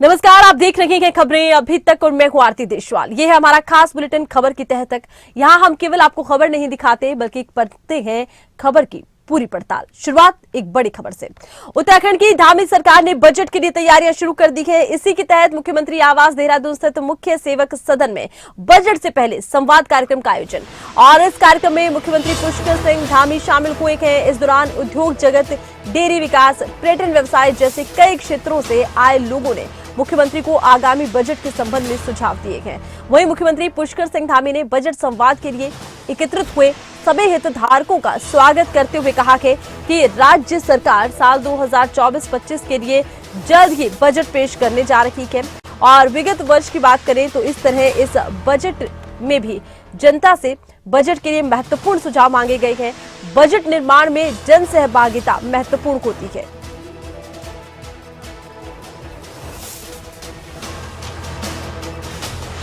नमस्कार, आप देख रहे हैं खबरें अभी तक और मैं हूं आरती देशवाल। ये है हमारा खास बुलेटिन खबर की तह तक। यहां हम केवल आपको खबर नहीं दिखाते बल्कि करते हैं खबर की पूरी पड़ताल। शुरुआत एक बड़ी खबर से। उत्तराखंड की धामी सरकार ने बजट के लिए तैयारियां शुरू कर दी है। इसी के तहत मुख्यमंत्री आवास देहरादून स्थित मुख्य सेवक सदन में बजट से पहले संवाद कार्यक्रम का आयोजन। और इस कार्यक्रम में मुख्यमंत्री पुष्कर सिंह धामी शामिल हुए हैं। इस दौरान उद्योग जगत, डेयरी विकास, पर्यटन व्यवसाय जैसे कई क्षेत्रों से आए लोगों ने मुख्यमंत्री को आगामी बजट के संबंध में सुझाव दिए हैं। वहीं मुख्यमंत्री पुष्कर सिंह धामी ने बजट संवाद के लिए एकत्रित हुए सभी हितधारकों का स्वागत करते हुए कहा है कि राज्य सरकार साल 2024-25 के लिए जल्द ही बजट पेश करने जा रही है। और विगत वर्ष की बात करें तो इस तरह इस बजट में भी जनता से बजट के लिए महत्वपूर्ण सुझाव मांगे गए हैं। बजट निर्माण में जन सहभागिता महत्वपूर्ण होती है।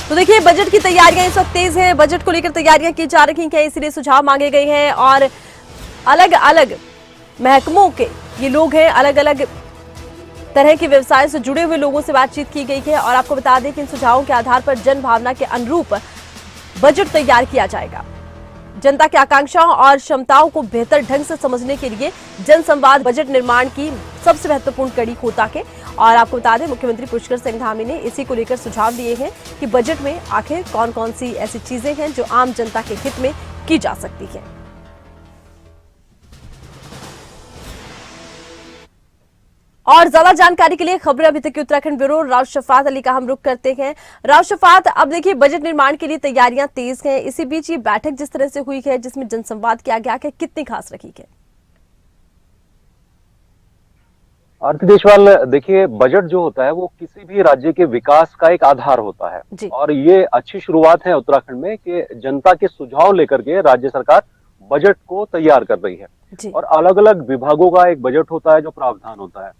तो देखिए, बजट की तैयारियां इस वक्त तेज है। बजट को लेकर तैयारियां की जा रही हैं, इसलिए सुझाव मांगे गए हैं और अलग अलग महकमों के ये लोग हैं, अलग अलग तरह के व्यवसाय से जुड़े हुए लोगों से बातचीत की गई है। और आपको बता दें कि इन सुझावों के आधार पर जन भावना के अनुरूप बजट तैयार किया जाएगा। जनता की आकांक्षाओं और क्षमताओं को बेहतर ढंग से समझने के लिए जन संवाद बजट निर्माण की सबसे महत्वपूर्ण कड़ी होता है। और आपको बता दें, मुख्यमंत्री पुष्कर सिंह धामी ने इसी को लेकर सुझाव दिए हैं कि बजट में आखिर कौन कौन सी ऐसी चीजें हैं जो आम जनता के हित में की जा सकती है। और ज्यादा जानकारी के लिए खबरें अभी तक की उत्तराखंड ब्यूरो राव शफात अली का हम रुख करते हैं। राव शफात, अब देखिए, बजट निर्माण के लिए तैयारियां तेज हैं। इसी बीच ये बैठक जिस तरह से हुई है, जिसमें जनसंवाद किया गया है, कितनी खास रही है? आरती देशवाल, देखिए, बजट जो होता है वो किसी भी राज्य के विकास का एक आधार होता है। और ये अच्छी शुरुआत है उत्तराखंड में कि जनता के सुझाव लेकर के राज्य सरकार बजट को तैयार कर रही है। और अलग अलग विभागों का एक बजट होता है जो प्रावधान होता है,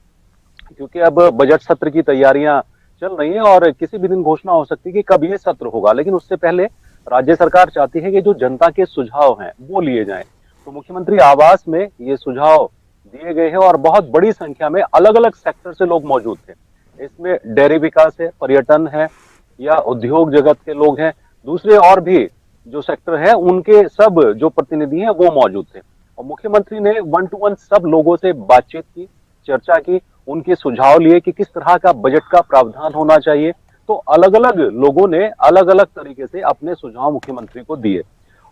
क्योंकि अब बजट सत्र की तैयारियां चल रही हैं और किसी भी दिन घोषणा हो सकती है कि कब ये सत्र होगा। लेकिन उससे पहले राज्य सरकार चाहती है कि जो जनता के सुझाव हैं वो लिए जाएं। तो मुख्यमंत्री आवास में ये सुझाव दिए गए हैं और बहुत बड़ी संख्या में अलग अलग सेक्टर से लोग मौजूद थे। इसमें डेयरी विकास है, पर्यटन है, या उद्योग जगत के लोग हैं, दूसरे और भी जो सेक्टर है उनके सब जो प्रतिनिधि हैं वो मौजूद थे। और मुख्यमंत्री ने 1 to 1 सब लोगों से बातचीत की, चर्चा की, उनके सुझाव लिए कि किस तरह का बजट का प्रावधान होना चाहिए। तो अलग अलग लोगों ने अलग अलग तरीके से अपने सुझाव मुख्यमंत्री को दिए।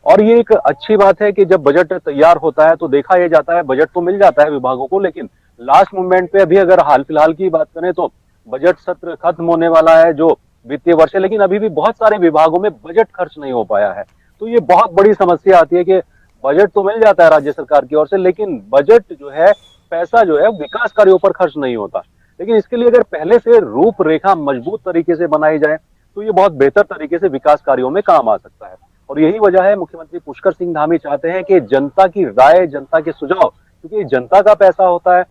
और ये एक अच्छी बात है कि जब बजट तैयार होता है तो देखा यह जाता है, बजट तो मिल जाता है विभागों को, लेकिन लास्ट मोमेंट पे अभी अगर हाल फिलहाल की बात करें तो बजट सत्र खत्म होने वाला है जो वित्तीय वर्ष है, लेकिन अभी भी बहुत सारे विभागों में बजट खर्च नहीं हो पाया है। तो ये बहुत बड़ी समस्या आती है कि बजट तो मिल जाता है राज्य सरकार की ओर से, लेकिन बजट जो है, पैसा जो है विकास कार्यों पर खर्च नहीं होता। लेकिन इसके लिए अगर पहले से रूपरेखा मजबूत तरीके से बनाई जाए तो ये बहुत बेहतर तरीके से विकास कार्यों में काम आ सकता है। और यही वजह है मुख्यमंत्री पुष्कर सिंह धामी चाहते हैं कि जनता की राय, जनता के सुझाव, क्योंकि जनता का पैसा होता है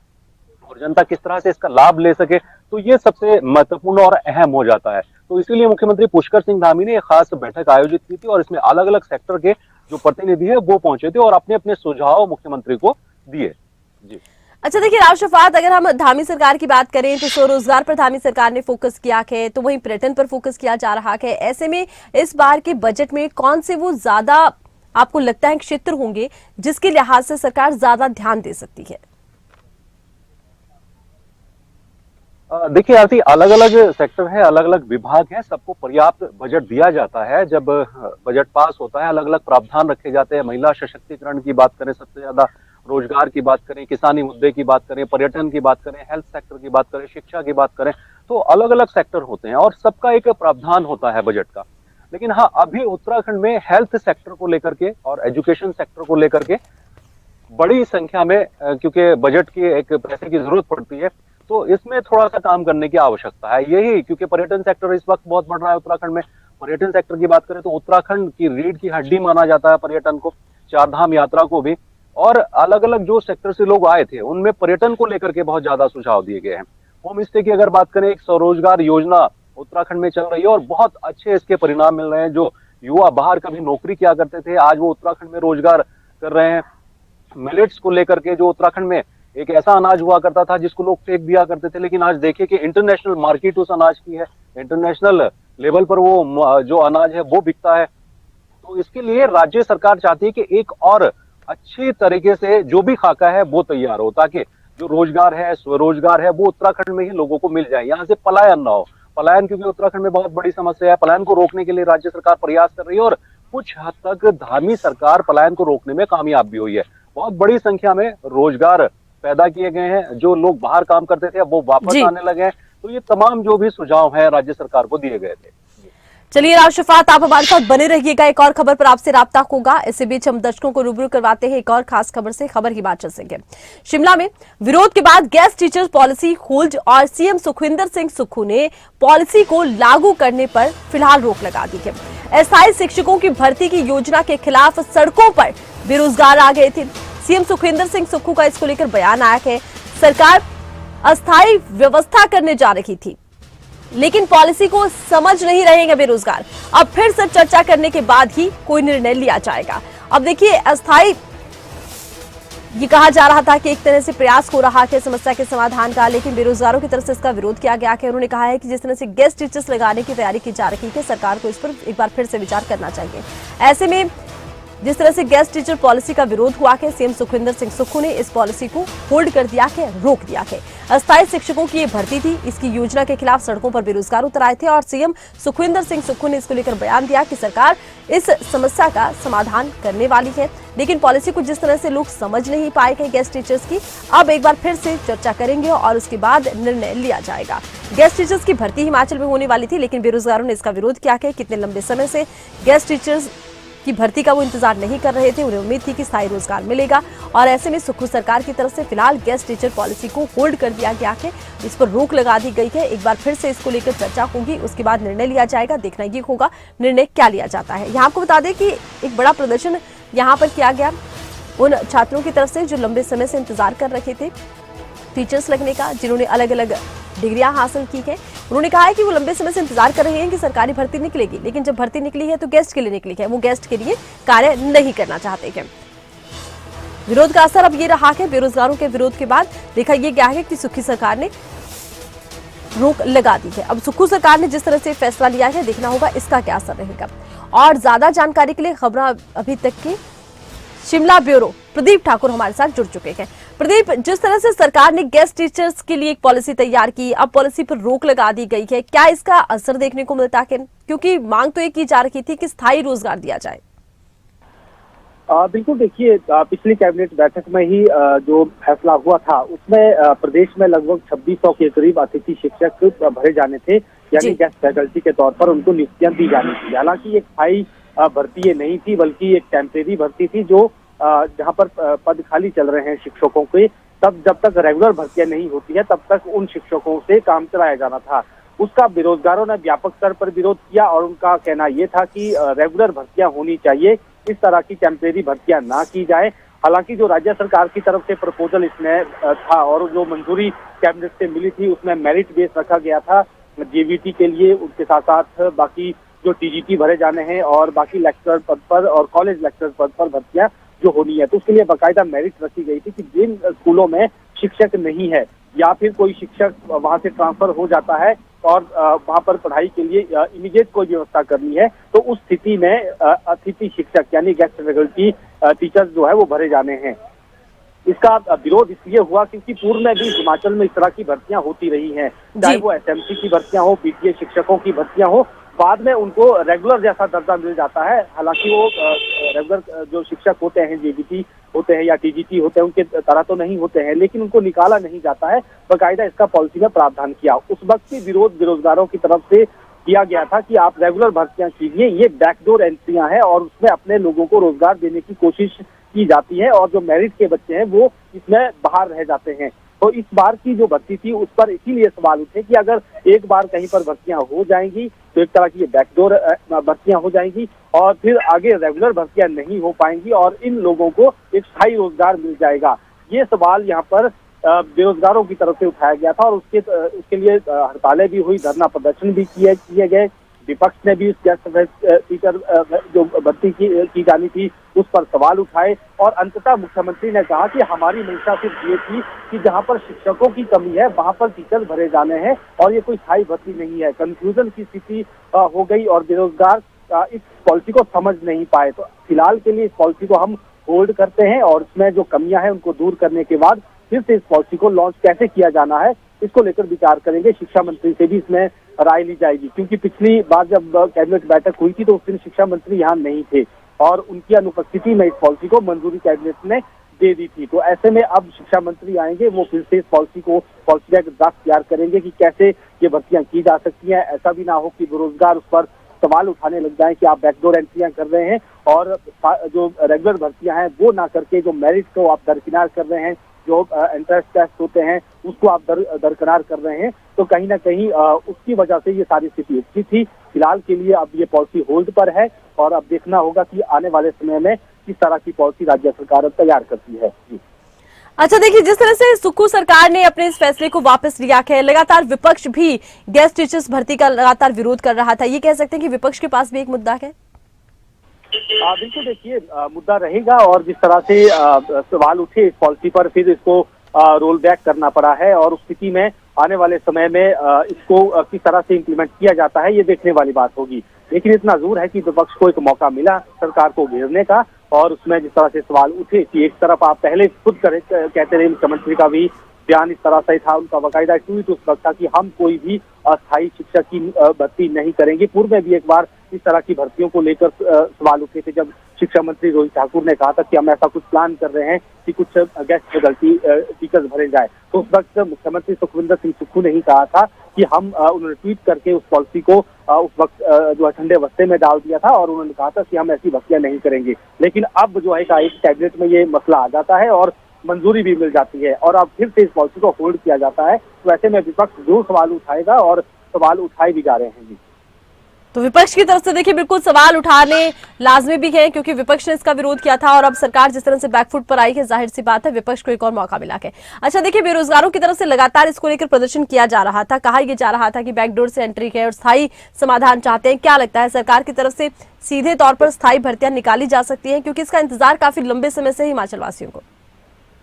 और जनता किस तरह से इसका लाभ ले सके, तो ये सबसे महत्वपूर्ण और अहम हो जाता है। तो इसीलिए मुख्यमंत्री पुष्कर सिंह धामी ने एक खास बैठक आयोजित की थी और इसमें अलग अलग सेक्टर के जो प्रतिनिधि है वो पहुंचे थे और अपने अपने सुझाव मुख्यमंत्री को दिए। जी, अच्छा, देखिए राव शफात, अगर हम धामी सरकार की बात करें तो स्वरोजगार पर धामी सरकार ने फोकस किया है, तो वहीं पर्यटन पर फोकस किया जा रहा है। ऐसे में इस बार के बजट में कौन से वो ज्यादा आपको लगता है क्षेत्र होंगे जिसके लिहाज से सरकार ज्यादा ध्यान दे सकती है? देखिए आरती, अलग अलग सेक्टर है, अलग अलग विभाग है, सबको पर्याप्त बजट दिया जाता है। जब बजट पास होता है अलग अलग प्रावधान रखे जाते हैं। महिला सशक्तिकरण की बात करें सबसे ज्यादा, रोजगार की बात करें, किसानी मुद्दे की बात करें, पर्यटन की बात करें, हेल्थ सेक्टर की बात करें, शिक्षा की बात करें, तो अलग अलग सेक्टर होते हैं और सबका एक प्रावधान होता है बजट का। लेकिन हाँ, अभी उत्तराखंड में हेल्थ सेक्टर को लेकर के और एजुकेशन सेक्टर को लेकर के बड़ी संख्या में, क्योंकि बजट की एक पैसे की जरूरत पड़ती है, तो इसमें थोड़ा सा काम करने की आवश्यकता है। यही क्योंकि पर्यटन सेक्टर इस वक्त बहुत बढ़ रहा है उत्तराखंड में। पर्यटन सेक्टर की बात करें तो उत्तराखंड की रीढ़ की हड्डी माना जाता है पर्यटन को, चार धाम यात्रा को भी। और अलग अलग जो सेक्टर से लोग आए थे उनमें पर्यटन को लेकर के बहुत ज्यादा सुझाव दिए गए हैं। होम स्टे की अगर बात करें, एक स्वरोजगार योजना उत्तराखंड में चल रही है और बहुत अच्छे इसके परिणाम मिल रहे हैं। जो युवा बाहर कभी नौकरी किया करते थे, आज वो उत्तराखंड में रोजगार कर रहे हैं। मिलेट्स को लेकर के जो उत्तराखंड में एक ऐसा अनाज हुआ करता था जिसको लोग फेंक दिया करते थे, लेकिन आज देखिए कि इंटरनेशनल मार्केट उस अनाज की है, इंटरनेशनल लेवल पर वो जो अनाज है वो बिकता है। तो इसके लिए राज्य सरकार चाहती है कि एक और अच्छी तरीके से जो भी खाका है वो तैयार हो, ताकि जो रोजगार है, स्वरोजगार है, वो उत्तराखंड में ही लोगों को मिल जाए, यहाँ से पलायन ना हो। पलायन, क्योंकि उत्तराखंड में बहुत बड़ी समस्या है, पलायन को रोकने के लिए राज्य सरकार प्रयास कर रही है और कुछ हद तक धामी सरकार पलायन को रोकने में कामयाब भी हुई है। बहुत बड़ी संख्या में रोजगार पैदा किए गए हैं, जो लोग बाहर काम करते थे अब वो वापस आने लगे हैं। तो ये तमाम जो भी सुझाव है राज्य सरकार को दिए गए थे। चलिए राशिफात, आप हमारे साथ बने रहिएगा, एक और खबर पर आपसे राब्ता होगा। इसी बीच हम दर्शकों को रूबरू करवाते हैं एक और खास खबर से। खबर की बात चलेंगे शिमला में विरोध के बाद गेस्ट टीचर्स पॉलिसी होल्ड और सीएम सुखविंदर सिंह सुक्खू ने पॉलिसी को लागू करने पर फिलहाल रोक लगा दी है। अस्थायी शिक्षकों की भर्ती की योजना के खिलाफ सड़कों पर बेरोजगार आ गए थे। सीएम सुखविंदर सिंह सुक्खू का इसको लेकर बयान आया है। सरकार अस्थायी व्यवस्था करने जा रही थी, लेकिन पॉलिसी को समझ नहीं रहे हैं बेरोजगार। अब फिर से चर्चा करने के बाद ही कोई निर्णय लिया जाएगा। अब देखिए, अस्थायी ये कहा जा रहा था कि एक तरह से प्रयास हो रहा है समस्या के समाधान का, लेकिन बेरोजगारों की तरफ से इसका विरोध किया गया है। उन्होंने कहा है कि जिस तरह से गेस्ट टीचर्स लगाने की तैयारी की जा रही है, सरकार को इस पर एक बार फिर से विचार करना चाहिए। ऐसे में जिस तरह से गेस्ट टीचर पॉलिसी का विरोध हुआ है, सीएम सुखविंदर सिंह सुक्खू ने इस पॉलिसी को होल्ड कर दिया है, रोक दिया है। अस्थायी शिक्षकों की ये भर्ती थी, इसकी योजना के खिलाफ सड़कों पर बेरोजगार उतर आए थे और सीएम सुखविंदर सिंह सुक्खू ने इसको लेकर बयान दिया कि सरकार इस समस्या का समाधान करने वाली है, लेकिन पॉलिसी को जिस तरह से लोग समझ नहीं पाए गए गेस्ट टीचर्स की, अब एक बार फिर से चर्चा करेंगे और उसके बाद निर्णय लिया जाएगा। गेस्ट टीचर्स की भर्ती हिमाचल में होने वाली थी, लेकिन बेरोजगारों ने इसका विरोध किया है। कितने लंबे समय से गेस्ट टीचर्स की भर्ती का वो इंतजार नहीं कर रहे थे, उन्हें उम्मीद थी कि स्थायी रोजगार मिलेगा और ऐसे में सुक्खू सरकार की तरफ से फिलहाल गेस्ट टीचर पॉलिसी को होल्ड कर दिया गया है, इस पर रोक लगा दी गई है। एक बार फिर से इसको लेकर चर्चा होगी, उसके बाद निर्णय लिया जाएगा। देखना ये होगा निर्णय क्या लिया जाता है। यहाँ आपको बता दें कि एक बड़ा प्रदर्शन यहाँ पर किया गया उन छात्रों की तरफ से जो लंबे समय से इंतजार कर रहे थे टीचर्स लगने का, जिन्होंने अलग अलग डिग्रियां हासिल की है। उन्होंने कहा है कि वो लंबे समय से इंतजार कर रहे हैं कि सरकारी भर्ती निकलेगी, लेकिन जब भर्ती निकली है तो गेस्ट के लिए निकली है, वो गेस्ट के लिए कार्य नहीं करना चाहते हैं। विरोध का असर अब ये रहा है, बेरोजगारों के विरोध के बाद देखा यह गया है कि सुक्खू सरकार ने रोक लगा दी है। अब सुक्खू सरकार ने जिस तरह से फैसला लिया है, देखना होगा इसका क्या असर रहेगा। और ज्यादा जानकारी के लिए खबर अभी तक की शिमला ब्यूरो प्रदीप ठाकुर हमारे साथ जुड़ चुके हैं। प्रदीप, जिस तरह से सरकार ने गेस्ट टीचर्स के लिए एक पॉलिसी तैयार की, अब पॉलिसी पर रोक लगा दी गई है, क्या इसका असर देखने को मिलता है? क्योंकि मांग तो ये की जा रही थी कि स्थायी रोजगार दिया जाए। बिल्कुल, देखिए पिछली कैबिनेट बैठक में ही जो फैसला हुआ था उसमें प्रदेश में लगभग 2600 के करीब अतिथि शिक्षक भरे जाने थे, यानी गेस्ट फैकल्टी के तौर पर उनको नियुक्तियां दी जानी थी। हालांकि एक स्थायी भर्ती ये नहीं थी, बल्कि एक टेम्परेरी भर्ती थी जो जहां पर पद खाली चल रहे हैं शिक्षकों के, तब जब तक रेगुलर भर्तियां नहीं होती है तब तक उन शिक्षकों से काम चलाया जाना था। उसका बेरोजगारों ने व्यापक स्तर पर विरोध किया और उनका कहना यह था कि रेगुलर भर्तियां होनी चाहिए, इस तरह की टेम्परेरी भर्तियां ना की जाए। हालांकि जो राज्य सरकार की तरफ से प्रपोजल इसमें था और जो मंजूरी कैबिनेट से मिली थी उसमें मेरिट बेस रखा गया था जेवीटी के लिए, उनके साथ साथ बाकी जो टीजीटी भरे जाने हैं और बाकी लेक्चरर पद पर और कॉलेज लेक्चरर पद पर भर्तियां जो होनी है, तो उसके लिए बाकायदा मेरिट रखी गई थी कि जिन स्कूलों में शिक्षक नहीं है या फिर कोई शिक्षक वहां से ट्रांसफर हो जाता है और वहां पर पढ़ाई के लिए इमीडिएट कोई व्यवस्था करनी है, तो उस स्थिति में अतिथि शिक्षक यानी गेस्ट फैकल्टी टीचर्स जो है वो भरे जाने हैं। इसका विरोध इसलिए हुआ क्योंकि पूर्व में भी हिमाचल में इस तरह की भर्तियां होती रही हैं, चाहे वो एसएमसी की भर्तियां हो, पीटीए शिक्षकों की भर्तियां हो, बाद में उनको रेगुलर जैसा दर्जा मिल जाता है। हालांकि वो रेगुलर जो शिक्षक होते हैं, जेबीटी होते हैं या टीजीटी होते हैं, उनके तरह तो नहीं होते हैं, लेकिन उनको निकाला नहीं जाता है। बाकायदा इसका पॉलिसी में प्रावधान किया। उस वक्त भी विरोध बेरोजगारों की तरफ से किया गया था कि आप रेगुलर भर्तियां कीजिए, ये बैकडोर एंट्रियां हैं और उसमें अपने लोगों को रोजगार देने की कोशिश की जाती है और जो मेरिट के बच्चे हैं वो इसमें बाहर रह जाते हैं। तो इस बार की जो भर्ती थी उस पर इसीलिए सवाल उठे कि अगर एक बार कहीं पर भर्तियां हो जाएंगी तो एक तरह की ये बैकडोर भर्तियां हो जाएंगी और फिर आगे रेगुलर भर्तियां नहीं हो पाएंगी और इन लोगों को एक स्थायी रोजगार मिल जाएगा। ये सवाल यहाँ पर बेरोजगारों की तरफ से उठाया गया था और उसके लिए हड़तालें भी हुई, धरना प्रदर्शन भी किए गए, विपक्ष ने भी उस गेस्ट टीचर जो भर्ती की जानी थी उस पर सवाल उठाए और अंततः मुख्यमंत्री ने कहा कि हमारी मंशा सिर्फ ये थी कि जहां पर शिक्षकों की कमी है वहां पर टीचर भरे जाने हैं और ये कोई स्थायी भर्ती नहीं है। कंफ्यूजन की स्थिति हो गई और बेरोजगार इस पॉलिसी को समझ नहीं पाए। तो फिलहाल के लिए इस पॉलिसी को हम होल्ड करते हैं और इसमें जो कमियां हैं उनको दूर करने के बाद फिर से इस पॉलिसी को लॉन्च कैसे किया जाना है इसको लेकर विचार करेंगे। शिक्षा मंत्री से भी इसमें राय ली जाएगी, क्योंकि पिछली बार जब कैबिनेट बैठक हुई थी तो उस दिन शिक्षा मंत्री यहाँ नहीं थे और उनकी अनुपस्थिति में इस पॉलिसी को मंजूरी कैबिनेट ने दे दी थी। तो ऐसे में अब शिक्षा मंत्री आएंगे, वो फिर से इस पॉलिसी का ड्राफ्ट तैयार करेंगे कि कैसे ये भर्तियां की जा सकती हैं। ऐसा भी ना हो कि बेरोजगार उस पर सवाल उठाने लग जाए कि आप बैकडोर एंट्रियां कर रहे हैं और जो रेगुलर भर्तियां हैं वो ना करके जो मेरिट को आप दरकिनार कर रहे हैं, जो एंट्रेंस टेस्ट होते हैं उसको आप दरकिनार कर रहे हैं। तो कहीं ना कहीं उसकी वजह से ये सारी स्थिति उपजी थी। फिलहाल के लिए अब ये पॉलिसी होल्ड पर है और अब देखना होगा कि आने वाले समय में किस तरह की पॉलिसी राज्य सरकार तैयार करती है। जी अच्छा, देखिए जिस तरह से सुक्खू सरकार ने अपने इस फैसले को वापस लिया है, लगातार विपक्ष भी गेस्ट टीचर्स भर्ती का लगातार विरोध कर रहा था। ये कह सकते हैं कि विपक्ष के पास भी एक मुद्दा है। बिल्कुल, देखिए मुद्दा रहेगा और जिस तरह से सवाल उठे इस पॉलिसी पर फिर इसको रोल बैक करना पड़ा है और उस स्थिति में आने वाले समय में इसको किस तरह से इम्प्लीमेंट किया जाता है ये देखने वाली बात होगी। लेकिन इतना जरूर है कि विपक्ष को एक मौका मिला सरकार को घेरने का और उसमें जिस तरह से सवाल उठे कि एक तरफ आप पहले खुद कहते रहे, मुख्यमंत्री का भी बयान इस तरह से था, उनका बाकायदा ट्वीट उस वक्त था कि हम कोई भी अस्थायी शिक्षक की भर्ती नहीं करेंगे। पूर्व में भी एक बार इस तरह की भर्तियों को लेकर सवाल उठे थे जब शिक्षा मंत्री रोहित ठाकुर ने कहा था कि हम ऐसा कुछ प्लान कर रहे हैं कि कुछ गेस्ट फैकल्टी टीचर्स भरे जाए। तो उस वक्त मुख्यमंत्री सुखविंदर सिंह सुक्खू ने ही कहा था कि हम उन्होंने ट्वीट करके उस पॉलिसी को उस वक्त जो है ठंडे बस्ते में डाल दिया था और उन्होंने कहा था कि हम ऐसी भर्तियां नहीं करेंगे। लेकिन अब जो है एक कैबिनेट में ये मसला आ जाता है और मंजूरी भी मिल जाती है और अब फिर से इस पॉलिसी को होल्ड किया जाता है। तो ऐसे में विपक्ष जरूर सवाल उठाएगा और सवाल उठाए भी जा रहे हैं। जी तो विपक्ष की तरफ से देखिए बिल्कुल सवाल उठाने लाजमी भी है, क्योंकि विपक्ष ने इसका विरोध किया था और अब सरकार जिस तरह से बैकफुट पर आई है, जाहिर सी बात है विपक्ष को एक और मौका मिला है। अच्छा, देखिए बेरोजगारों की तरफ से लगातार इसको लेकर प्रदर्शन किया जा रहा था, कहा यह जा रहा था कि बैकडोर से एंट्री है और स्थायी समाधान चाहते हैं। क्या लगता है सरकार की तरफ से सीधे तौर पर स्थायी भर्तियां निकाली जा सकती है, क्योंकि इसका इंतजार काफी लंबे समय से हिमाचल वासियों को?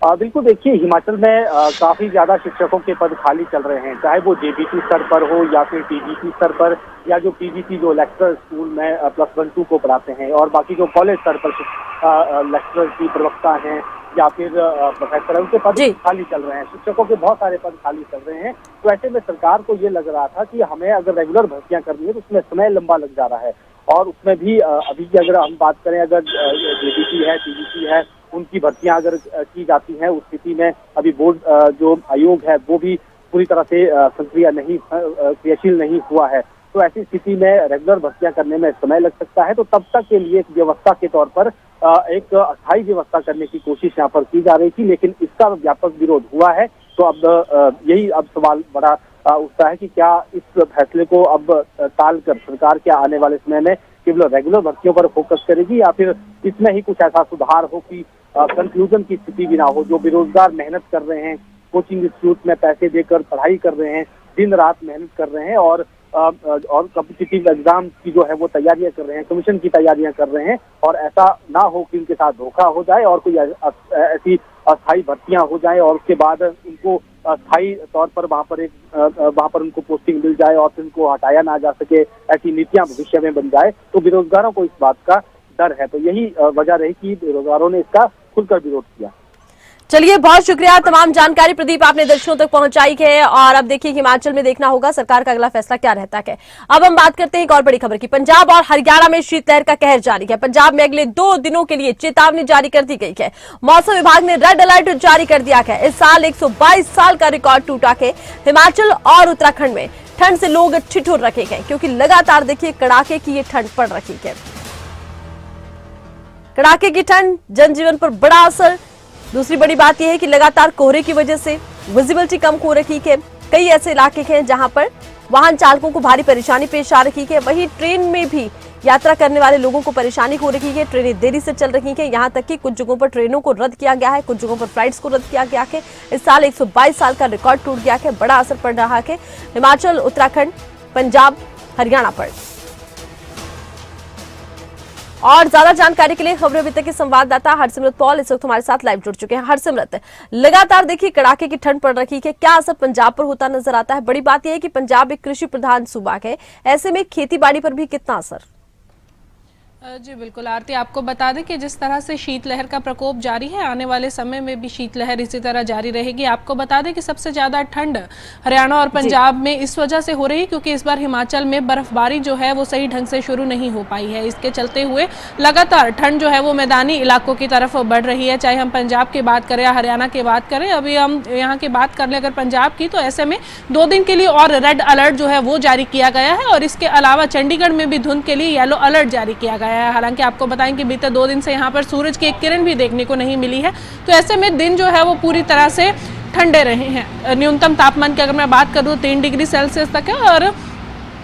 बिल्कुल, देखिए हिमाचल में काफी ज्यादा शिक्षकों के पद खाली चल रहे हैं, चाहे वो जेबीटी स्तर पर हो या फिर टीजीटी स्तर पर या जो पीजीटी जो लेक्चरर स्कूल में +1-2 को पढ़ाते हैं और बाकी जो कॉलेज स्तर पर लेक्चरर की प्रवक्ता हैं या फिर प्रोफेसर है उनके पद खाली चल रहे हैं। शिक्षकों के बहुत सारे पद खाली चल रहे हैं। तो ऐसे में सरकार को ये लग रहा था कि हमें अगर रेगुलर भर्तियां करनी है तो उसमें समय लंबा लग जा रहा है और उसमें भी अभी की अगर हम बात करें, अगर जेबीटी है, टीजीटी है, उनकी भर्तियां अगर की जाती हैं उस स्थिति में अभी बोर्ड जो आयोग है वो भी पूरी तरह से क्रियाशील नहीं हुआ है। तो ऐसी स्थिति में रेगुलर भर्तियां करने में समय लग सकता है। तो तब तक के लिए एक व्यवस्था के तौर पर एक अस्थायी व्यवस्था करने की कोशिश यहाँ पर की जा रही थी, लेकिन इसका व्यापक विरोध हुआ है। तो अब यही अब सवाल बड़ा उठता है कि क्या इस फैसले को अब टाल कर सरकार क्या आने वाले समय में केवल रेगुलर भर्तियों पर फोकस करेगी या फिर इसमें ही कुछ ऐसा सुधार हो कि कंफ्यूजन की स्थिति भी ना हो। जो बेरोजगार मेहनत कर रहे हैं, कोचिंग इंस्टीट्यूट में पैसे देकर पढ़ाई कर रहे हैं, दिन रात मेहनत कर रहे हैं और कॉम्पिटिटिव एग्जाम की जो है वो तैयारियां कर रहे हैं, कमीशन की तैयारियां कर रहे हैं और ऐसा ना हो कि उनके साथ धोखा हो जाए और कोई ऐसी अस्थायी भर्तियां हो जाए और उसके बाद उनको स्थायी तौर पर वहां पर उनको पोस्टिंग मिल जाए और फिर उनको हटाया ना जा सके, ऐसी नीतियां भविष्य में बन जाए। तो बेरोजगारों को इस बात का डर है। तो यही वजह रही कि बेरोजगारों ने इसका खुलकर विरोध किया। चलिए, बहुत शुक्रिया, तमाम जानकारी प्रदीप आपने दर्शकों तक पहुंचाई है और अब देखिए हिमाचल में देखना होगा सरकार का अगला फैसला क्या रहता है। अब हम बात करते हैं एक और बड़ी खबर की। पंजाब और हरियाणा में शीतलहर का कहर जारी है। पंजाब में अगले 2 दिनों के लिए चेतावनी जारी कर दी गई है। मौसम विभाग ने रेड अलर्ट जारी कर दिया है। इस साल 122 साल का रिकॉर्ड टूटा है। हिमाचल और उत्तराखंड में ठंड से लोग ठिठुर रखे गए, क्योंकि लगातार देखिए कड़ाके की ये ठंड पड़ रही है। कड़ाके की ठंड, जनजीवन पर बड़ा असर। दूसरी बड़ी बात यह है कि लगातार कोहरे की वजह से विजिबिलिटी कम हो रही है। कई ऐसे इलाके हैं जहां पर वाहन चालकों को भारी परेशानी पेश आ रही है। वहीं ट्रेन में भी यात्रा करने वाले लोगों को परेशानी हो रही है। ट्रेनें देरी से चल रही हैं, यहां तक कि कुछ जगहों पर ट्रेनों को रद्द किया गया है, कुछ जगहों पर फ्लाइट्स को रद्द किया गया है। इस साल 122 साल का रिकॉर्ड टूट गया है। बड़ा असर पड़ रहा है हिमाचल, उत्तराखंड, पंजाब, हरियाणा पर। और ज्यादा जानकारी के लिए खबरें अभी तक के संवाददाता हरसिमरत पॉल इस वक्त हमारे साथ लाइव जुड़ चुके हैं। हरसिमरत, लगातार देखिए कड़ाके की ठंड पड़ रही है, क्या असर पंजाब पर होता नजर आता है? बड़ी बात यह है कि पंजाब एक कृषि प्रधान सूबा है, ऐसे में खेती बाड़ी पर भी कितना असर? जी बिल्कुल आरती, आपको बता दें कि जिस तरह से शीतलहर का प्रकोप जारी है, आने वाले समय में भी शीतलहर इसी तरह जारी रहेगी। आपको बता दें कि सबसे ज़्यादा ठंड हरियाणा और पंजाब में इस वजह से हो रही है क्योंकि इस बार हिमाचल में बर्फबारी जो है वो सही ढंग से शुरू नहीं हो पाई है। इसके चलते हुए लगातार ठंड जो है वो मैदानी इलाकों की तरफ बढ़ रही है, चाहे हम पंजाब की बात करें या हरियाणा की बात करें। अभी हम यहाँ की बात कर लें अगर पंजाब की, तो ऐसे में 2 दिन के लिए और रेड अलर्ट जो है वो जारी किया गया है और इसके अलावा चंडीगढ़ में भी धुंध के लिए येलो अलर्ट जारी किया गया है। हालांकि आपको बताएं कि बीते 2 दिन से यहाँ पर सूरज की एक किरण भी देखने को नहीं मिली है, तो ऐसे में दिन जो है वो पूरी तरह से ठंडे रहे हैं। न्यूनतम तापमान की अगर मैं बात करूँ 3 डिग्री सेल्सियस तक है और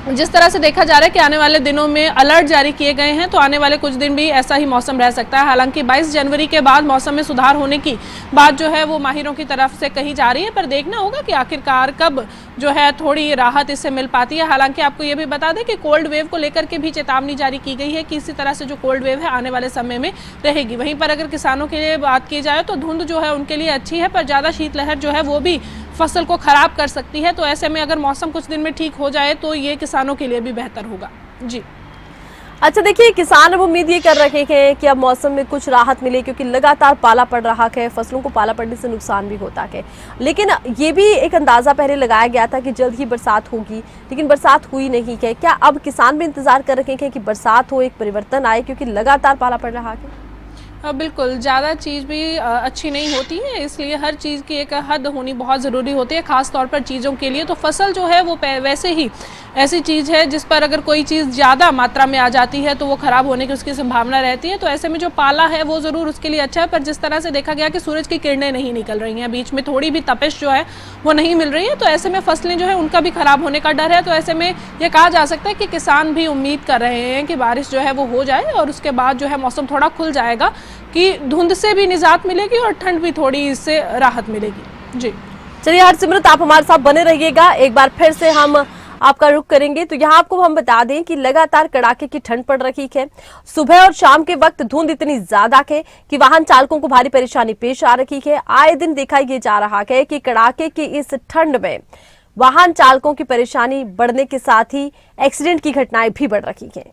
जिस तरह से देखा जा रहा है कि आने वाले दिनों में अलर्ट जारी किए गए हैं, तो आने वाले कुछ दिन भी ऐसा ही मौसम रह सकता है। हालांकि 22 जनवरी के बाद मौसम में सुधार होने की बात जो है वो माहिरों की तरफ से कही जा रही है, पर देखना होगा कि आखिरकार कब जो है थोड़ी राहत इससे मिल पाती है। हालांकि आपको ये भी बता दें कि कोल्ड वेव को लेकर के भी चेतावनी जारी की गई है कि इसी तरह से जो कोल्ड वेव है आने वाले समय में रहेगी। वहीं पर अगर किसानों के लिए बात की जाए तो धुंध जो है उनके लिए अच्छी है, पर ज़्यादा शीतलहर जो है वो भी फसल को खराब कर सकती है। तो ऐसे में अगर मौसम कुछ दिन में ठीक हो जाए तो ये किसानों के लिए भी बेहतर होगा। जी अच्छा, देखिए किसान अब उम्मीद ये कर रहे हैं कि अब मौसम में कुछ राहत मिले क्योंकि लगातार पाला पड़ रहा है, फसलों को पाला पड़ने से नुकसान भी होता है। लेकिन ये भी एक अंदाजा पहले लगाया गया था कि जल्द ही बरसात होगी, लेकिन बरसात हुई नहीं है। क्या अब किसान भी इंतजार कर रहे हैं कि बरसात हो, एक परिवर्तन आए क्योंकि लगातार पाला पड़ रहा है? बिल्कुल, ज़्यादा चीज़ भी अच्छी नहीं होती है, इसलिए हर चीज़ की एक हद होनी बहुत ज़रूरी होती है, ख़ास तौर पर चीज़ों के लिए। तो फसल जो है वो वैसे ही ऐसी चीज़ है जिस पर अगर कोई चीज़ ज़्यादा मात्रा में आ जाती है तो वो ख़राब होने की उसकी संभावना रहती है। तो ऐसे में जो पाला है वो ज़रूर उसके लिए अच्छा है, पर जिस तरह से देखा गया कि सूरज की किरणें नहीं निकल रही हैं, बीच में थोड़ी भी तपिश जो है वो नहीं मिल रही है, तो ऐसे में फसलें जो है उनका भी ख़राब होने का डर है। तो ऐसे में ये कहा जा सकता है कि किसान भी उम्मीद कर रहे हैं कि बारिश जो है वो हो जाए और उसके बाद जो है मौसम थोड़ा खुल जाएगा कि धुंध से भी निजात मिलेगी और ठंड भी थोड़ी इससे राहत मिलेगी। जी चलिए हरसिमरत, आप हमारे साथ बने रहिएगा। एक बार फिर से हम आपका रुख करेंगे। तो यहाँ आपको हम बता दें कि लगातार कड़ाके की ठंड पड़ रही है। सुबह और शाम के वक्त धुंध इतनी ज्यादा है कि वाहन चालकों को भारी परेशानी पेश आ रही है। आए दिन देखा ये जा रहा है कि कड़ाके की इस ठंड में वाहन चालकों की परेशानी बढ़ने के साथ ही एक्सीडेंट की घटनाएं भी बढ़ रही हैं।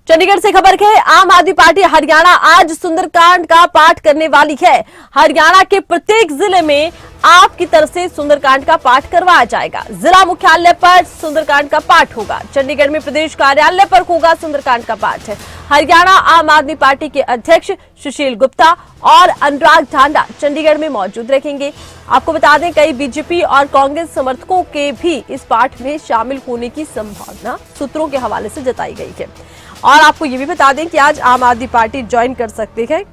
चंडीगढ़ से खबर है, आम आदमी पार्टी हरियाणा आज सुंदरकांड का पाठ करने वाली है। हरियाणा के प्रत्येक जिले में आपकी तरफ से सुंदरकांड का पाठ करवाया जाएगा। जिला मुख्यालय पर सुंदरकांड का पाठ होगा, चंडीगढ़ में प्रदेश कार्यालय पर होगा सुंदरकांड का पाठ। हरियाणा आम आदमी पार्टी के अध्यक्ष सुशील गुप्ता और अनुराग ढांडा चंडीगढ़ में मौजूद रहेंगे। आपको बता दें कई बीजेपी और कांग्रेस समर्थकों के भी इस पाठ में शामिल होने की संभावना सूत्रों के हवाले से जताई गई है। और आपको ये भी बता दें कि आज आम आदमी पार्टी ज्वाइन कर सकते हैं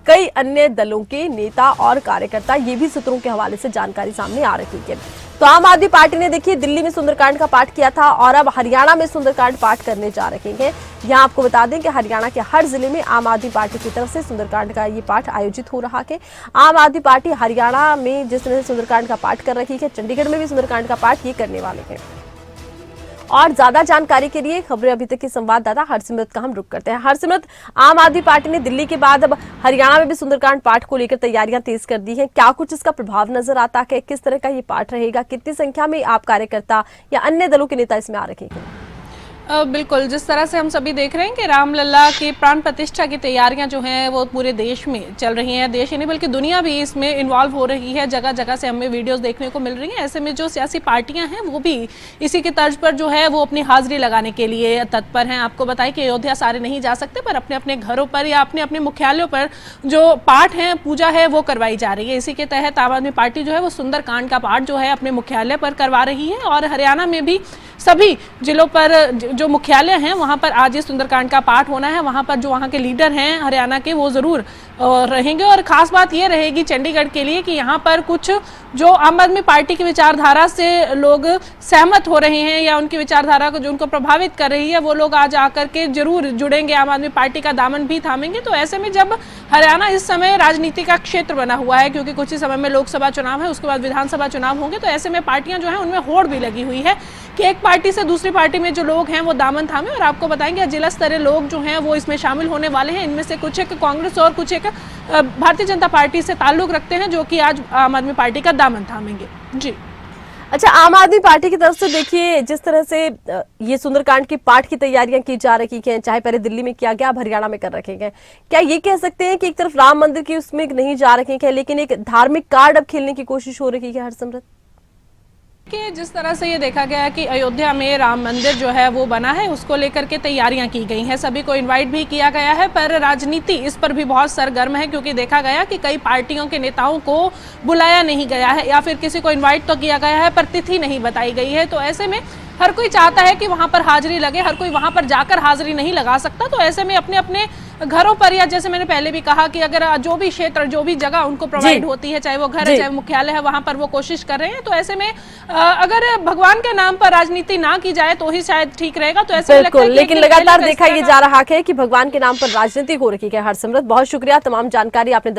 कई अन्य दलों के नेता और कार्यकर्ता, ये भी सूत्रों के हवाले से जानकारी सामने आ रही है। तो आम आदमी पार्टी ने देखिए दिल्ली में सुंदरकांड का पाठ किया था और अब हरियाणा में सुंदरकांड पाठ करने जा रहे हैं। यहाँ आपको बता दें कि हरियाणा के हर जिले में आम आदमी पार्टी की तरफ से सुंदरकांड का ये पाठ आयोजित हो रहा है। आम आदमी पार्टी हरियाणा में जिस तरह से सुंदरकांड का पाठ कर रही है, चंडीगढ़ में भी सुंदरकांड का पाठ ये करने वाले हैं। और ज्यादा जानकारी के लिए खबरें अभी तक के संवाददाता हरसिमरत का हम रुख करते हैं। हरसिमरत, आम आदमी पार्टी ने दिल्ली के बाद अब हरियाणा में भी सुंदरकांड पाठ को लेकर तैयारियां तेज कर दी हैं। क्या कुछ इसका प्रभाव नजर आता है? किस तरह का ये पाठ रहेगा? कितनी संख्या में आप कार्यकर्ता या अन्य दलों के नेता इसमें आ रहे हैं? बिल्कुल, जिस तरह से हम सभी देख रहे हैं कि रामलला की प्राण प्रतिष्ठा की तैयारियां जो हैं वो पूरे देश में चल रही हैं, देश ही नहीं बल्कि दुनिया भी इसमें इन्वॉल्व हो रही है, जगह जगह से हमें वीडियोस देखने को मिल रही हैं। ऐसे में जो सियासी पार्टियां हैं वो भी इसी के तर्ज पर जो है वो अपनी हाजिरी लगाने के लिए तत्पर हैं। आपको बताएं कि अयोध्या सारे नहीं जा सकते, पर अपने अपने घरों पर या अपने अपने मुख्यालयों पर जो पाठ है, पूजा है, वो करवाई जा रही है। इसी के तहत आम आदमी पार्टी जो है वो सुंदरकांड का पाठ जो है अपने मुख्यालय पर करवा रही है और हरियाणा में भी सभी जिलों पर जो मुख्यालय हैं वहां पर आज ये सुंदरकांड का पाठ होना है। वहां पर जो वहां के लीडर हैं हरियाणा के वो जरूर रहेंगे और खास बात ये रहेगी चंडीगढ़ के लिए कि यहाँ पर कुछ जो आम आदमी पार्टी की विचारधारा से लोग सहमत हो रहे हैं या उनकी विचारधारा को जो उनको प्रभावित कर रही है वो लोग आज आकर के जरूर जुड़ेंगे, आम आदमी पार्टी का दामन भी थामेंगे। तो ऐसे में जब हरियाणा इस समय राजनीति का क्षेत्र बना हुआ है, क्योंकि कुछ ही समय में लोकसभा चुनाव है, उसके बाद विधानसभा चुनाव होंगे, तो ऐसे में पार्टियां जो है उनमें होड़ भी लगी हुई है कि एक पार्टी से दूसरी पार्टी में जो लोग हैं वो दामन थामे। और आपको बताएंगे जिला स्तरीय लोग जो हैं वो इसमें शामिल होने वाले हैं। इनमें से कुछ एक कांग्रेस और कुछ एक भारतीय जनता पार्टी से ताल्लुक रखते हैं, जो कि आज आम आदमी पार्टी का दामन थामेंगे। जी अच्छा, आम आदमी पार्टी की तरफ से देखिए जिस तरह से ये सुंदरकांड की पाठ की तैयारियां की जा रही हैं, चाहे पहले दिल्ली में किया गया, अब हरियाणा में कर रखे गए, क्या ये कह सकते हैं कि एक तरफ राम मंदिर की उसमें नहीं जा रखे हैं, लेकिन एक धार्मिक कार्ड अब खेलने की कोशिश हो रही है हरसिमरत? कि जिस तरह से ये देखा गया कि अयोध्या में राम मंदिर जो है वो बना है, उसको लेकर के तैयारियां की गई हैं, सभी को इनवाइट भी किया गया है, पर राजनीति इस पर भी बहुत सरगर्म है, क्योंकि देखा गया कि कई पार्टियों के नेताओं को बुलाया नहीं गया है या फिर किसी को इनवाइट तो किया गया है पर तिथि नहीं बताई गई है। तो ऐसे में हर कोई चाहता है कि वहां पर हाजिरी लगे, हर कोई वहां पर जाकर हाजिरी नहीं लगा सकता। तो ऐसे में अपने अपने घरों पर, या जैसे मैंने पहले भी कहा कि अगर जो भी क्षेत्र, जो भी जगह उनको प्रोवाइड होती है, चाहे वो घर है चाहे मुख्यालय है, वहां पर वो कोशिश कर रहे हैं। तो ऐसे में अगर भगवान के नाम पर राजनीति ना की जाए तो ही शायद ठीक रहेगा। तो ऐसे बिल्कुल, लेकिन लगातार देखा ये जा रहा है कि भगवान के नाम पर राजनीति हो रही है। हरसिमरत, बहुत शुक्रिया, तमाम जानकारी आपने